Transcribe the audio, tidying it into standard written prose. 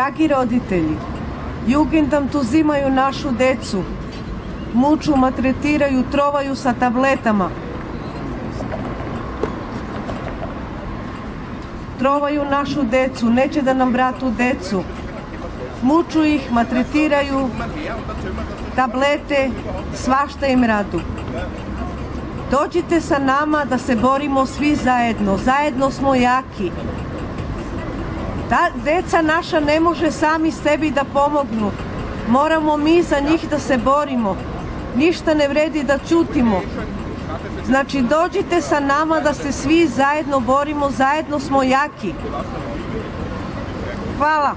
Dragi roditelji, Jugendamt uzimaju našu decu, muču, maltretiraju, trovaju sa tabletama. Trovaju našu decu, neće da nam vratu decu. Muču ih, maltretiraju, tablete, svašta im radu. Dođite sa nama da se borimo svi zajedno. Zajedno smo jaki. Ta deca naša ne može sami sebi da pomognu. Moramo mi za njih da se borimo. Ništa ne vredi da ćutimo. Znači, dođite sa nama da se svi zajedno borimo. Zajedno smo jaki. Hvala.